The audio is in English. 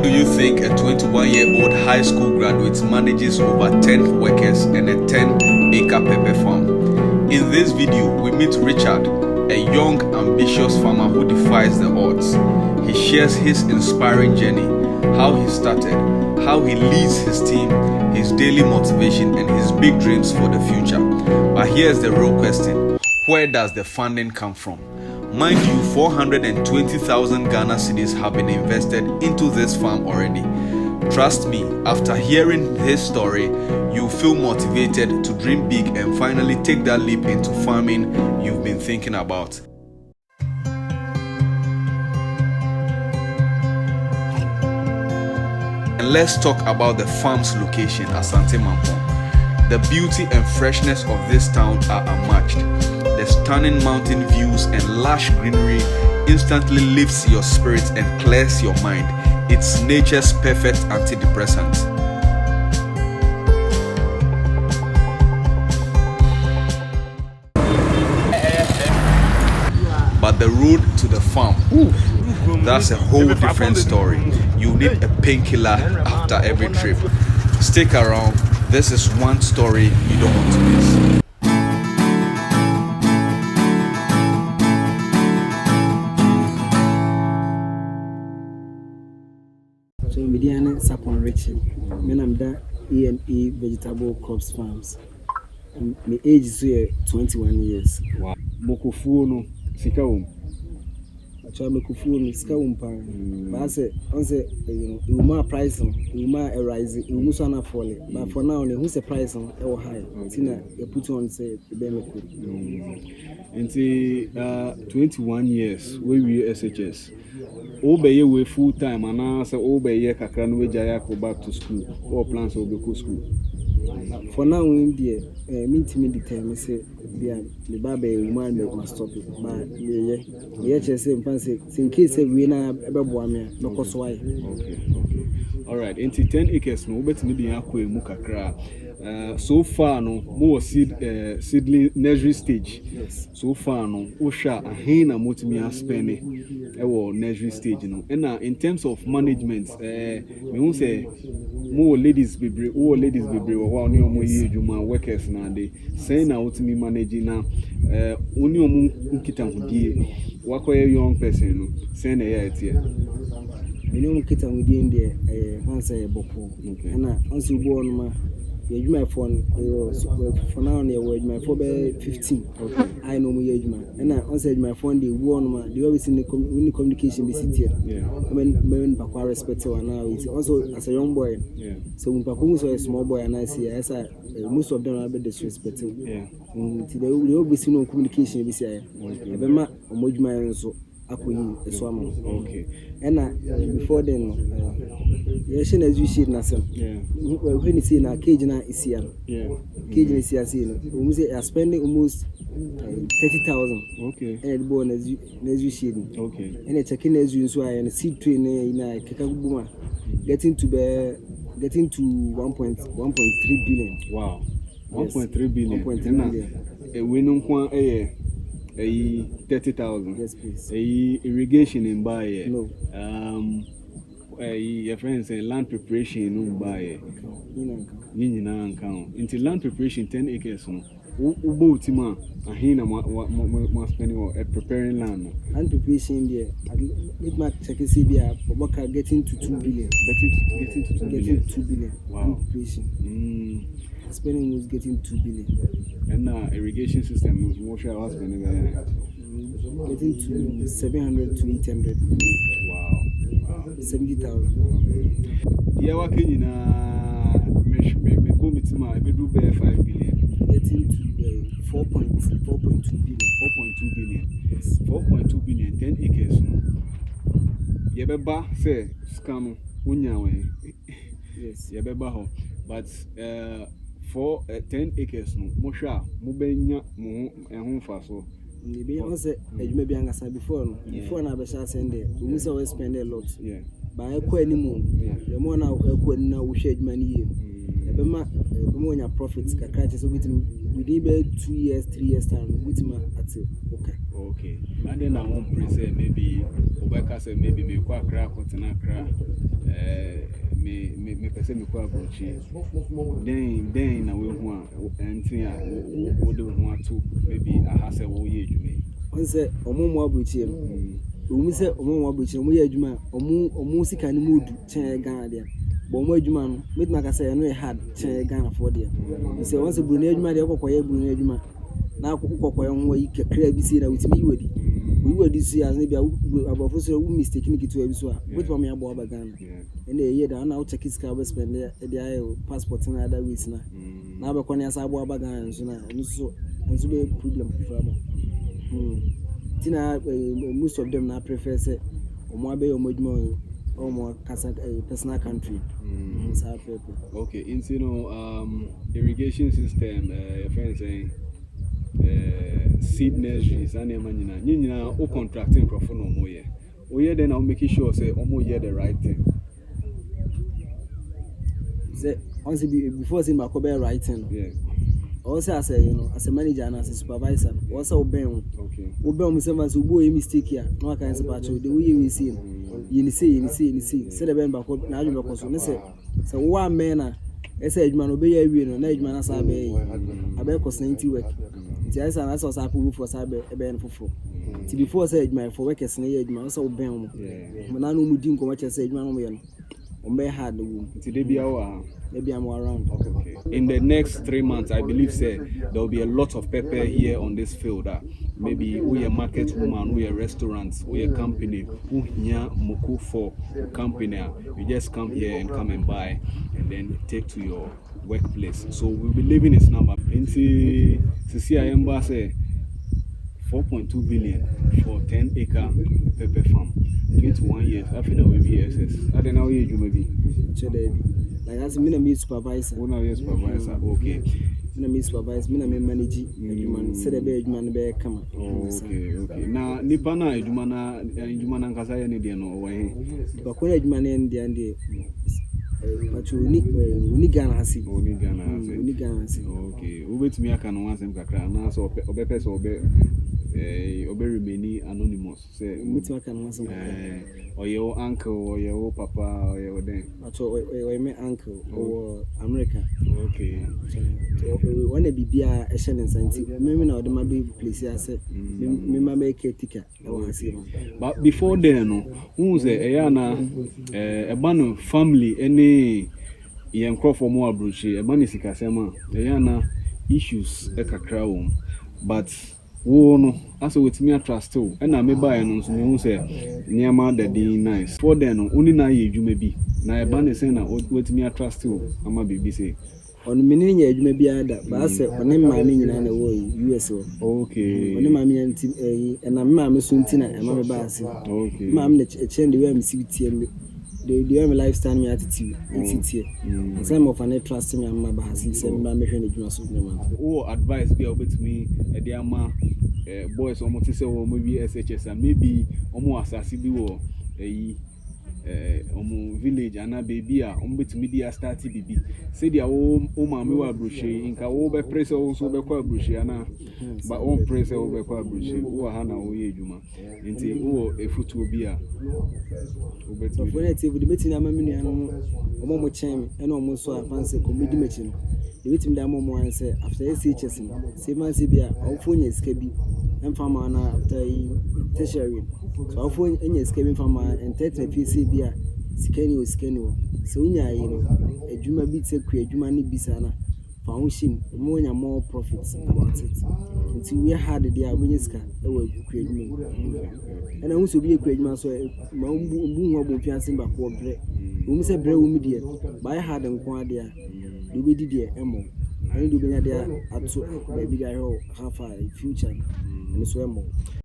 How do you think a 21-year-old high school graduate manages over 10 workers and a 10-acre pepper farm? In this video, we meet Richard, a young, ambitious farmer who defies the odds. He shares his inspiring journey, how he started, how he leads his team, his daily motivation, and his big dreams for the future. But here's the real question: where does the funding come from? Mind you, 420,000 Ghana cedis have been invested into this farm already. Trust me, after hearing his story, you'll feel motivated to dream big and finally take that leap into farming you've been thinking about. And let's talk about the farm's location, Asante Mampong. The beauty and freshness of this town are unmatched. The stunning mountain views and lush greenery instantly lifts your spirits and clears your mind. It's nature's perfect antidepressant. But the road to the farm, that's a whole different story. You need a painkiller after every trip. Stick around. This is one story you don't want to miss. So Mediana Sapon Richard, I'm that E&E Vegetable Crops Farms. My age is 21 years. Wow. Mokofuno Sikaum. I try Mokofuno Sikaum. But I say, you know, price, you might rise, you must not fall. But for now, who's the price on or high? Tina, you put on say the benefit. And 21 years, we SHS. Obey we full time and answer obey Kakran Wejaya go back to school or plans will be school. For now, in the mean determine say the baby woman must stop it. But the HSM fancy in case we na Eberboamia, no cause why. Okay. Alright, into 10 acres no bet me be akwe mukakra. So far no more seedling nursery stage. Yes. So far no osha ahina motimi aspene ewo nursery stage no. And in terms of management, me won say more ladies bebre or wa oni omo yi adwuma workers na dey say na otimi manage na oni omo nkita hudie wakoye young person no say na ya etie. Minimum kita within the once a boko. And I also born my phone for now near word my 15. Okay. I know my age man. And I answered my phone the one the always in the communication be sit here. Yeah. When Papa respect one now is also as a young boy. Yeah. So when Papa was a small boy and I see as I most of them are a bit disrespectful. Yeah. They always no communication be say. Ebema omojuma so okay. And before then, as you see nothing. Yeah. When you see na cage na is here. Yeah. Cage is here. We say are spending almost 30,000. Okay. And born as you see. Okay. And a checking as you so and seed train in a Kekabuma getting to 1.3 billion. Wow. 1.3 billion. 1.3 billion. We know 30,000. Yes, please. Irrigation in buy. No. Your friends say land preparation in buy. Into land preparation 10 acres. Ubo tima ahina ma spending or preparing land. Land preparation there. It might check CBA for getting to 2 billion. Getting to 2 billion. 2 billion. Wow. Land preparation. Spending was getting 2 billion. And irrigation system was more sure I was spending getting to 700 to 800. Wow. 70,000. Yeah, what can you I do 5 billion. Getting to 4.2 billion. 4.2 billion. Yes. 4.2 billion, 10 acres. Yebeba say scam unyawe. Yes. Yebeba ho. But for 10 acres no mosha mubenya mu ehun fa so. Maybe also maybe angasa before na be send there. We must always spend a lot. Yeah. But I quite anymore. The more now na we share money. Ebema onya profits kakra so within 2 years 3 years time with my at okay. And then I won't say maybe Obeka say maybe me kwa Accra continent Accra me pese me kwa abrochi then na we hu a entin a wo de hu ato maybe ahase wo ye adwuma onse omo abrochi no omu se omo abrochi no mo ye adwuma omo sika ni modu chen Ghana dia bo mo adwuma no metima ka say no e hard chen Ghana for dia se onse buru na adwuma dia kokoye buru na adwuma na kokoye ho yi kekra bi si na wutimi yiwadi we were this year as maybe about for mistake ni kitu ebi so a with me abo Ghana and the year that now check his car we spend the passport and other ways na na be kon yasa abo Ghana so na so be problem for am tina most of them na prefer say omo abe omodimo omo kasa personal country okay in irrigation system your friend saying seed nurseries and nyina o contracting crop no mo ye o ye then I'll make sure say omo ye the right thing say once before say makobe writing also as a as a manager and as a supervisor also obey me say man so bo a mistake here no can say patch the way we see you see say the ben back na adwo be so say one man ese adwuma no be ya wie no na adwuma na sa be abe cost 90 work ti asa na so sa approve for sa be ebe fofo ti before say adwuma for workers na ya adwuma so ben mo na no mu di nko ma che say adwuma no mo ye no o be hard no ti de bia wa maybe I'm around. Okay. In the next 3 months, I believe, there will be a lot of pepper here on this field. Maybe we a market woman, we a restaurants, we a company, who here moku for company. You just come here and come and buy, and then take to your workplace. So we'll be leaving his number. Into CCI Embassy, 4.2 billion for 10-acre pepper farm. 21 years after the WBSS. I don't know where you may be. Like as me na me supervisor. Who now supervisor? Okay. Me na me supervisor, me na me manage adwuma. Say the be adwuma no be kama. Okay. Na nipa na adwuma na nkasa ya ne de no wo he. Ba ko na adwuma na ndi ande. But uni Ghana hasi. Uni Ghana hasi. Okay. Ubetumi aka no wansem kakra na so obepese obe remain anonymous. Say ubetumi aka no wansem. Or your uncle or your papa or your then. Or my uncle or America. Okay. We want to be a Asian and science. Maybe now the maybe place I said, me make a ticket. But before then, who's a man family any young crop for more brochure, a man is a casema, a issues a crowd, but. Oh no, as with me a trust too, and I may buy an who say near my daddy nice. For then, only na you may be. Now a banner saying, with me a trust too, I'm a BBC. On the meaning, you may be other, but I said, on him, my meaning, and away, USO. Okay. On my meaning, and I'm Mamma Suntina, and Mamma Bassi. Okay. Mamma, change the way I'm sitting. The way my lifestyle, my attitude, and sit here. And some of an trust me, and my Bassi said, Mamma, oh, advice be over to me, a dear ma. Boys almost say or maybe SHS and maybe almost as if you village and a baby to media started baby. Say the old mammy were brochure in Kaoba press also be quite brochure but all press over quite brochure or Hana or Yuma into a foot will be a the meeting I'm a million or more chain and almost so I fancy committee meeting. The meeting that more and say after SHS, say man Sibia, our phone is cabby and from after tertiary. So our phone any escaping from and 30 PC beer, scanny. So when a Juma beats a create Jumani Bisana, foundation more profits about it. Until we had the Abiniska, it will create me. And I also be a great man, so boom will be passing back for bread. We say bread with me, buy hard and quadia. Do we did the emo? I do be there up to baby guy half a future and swim more.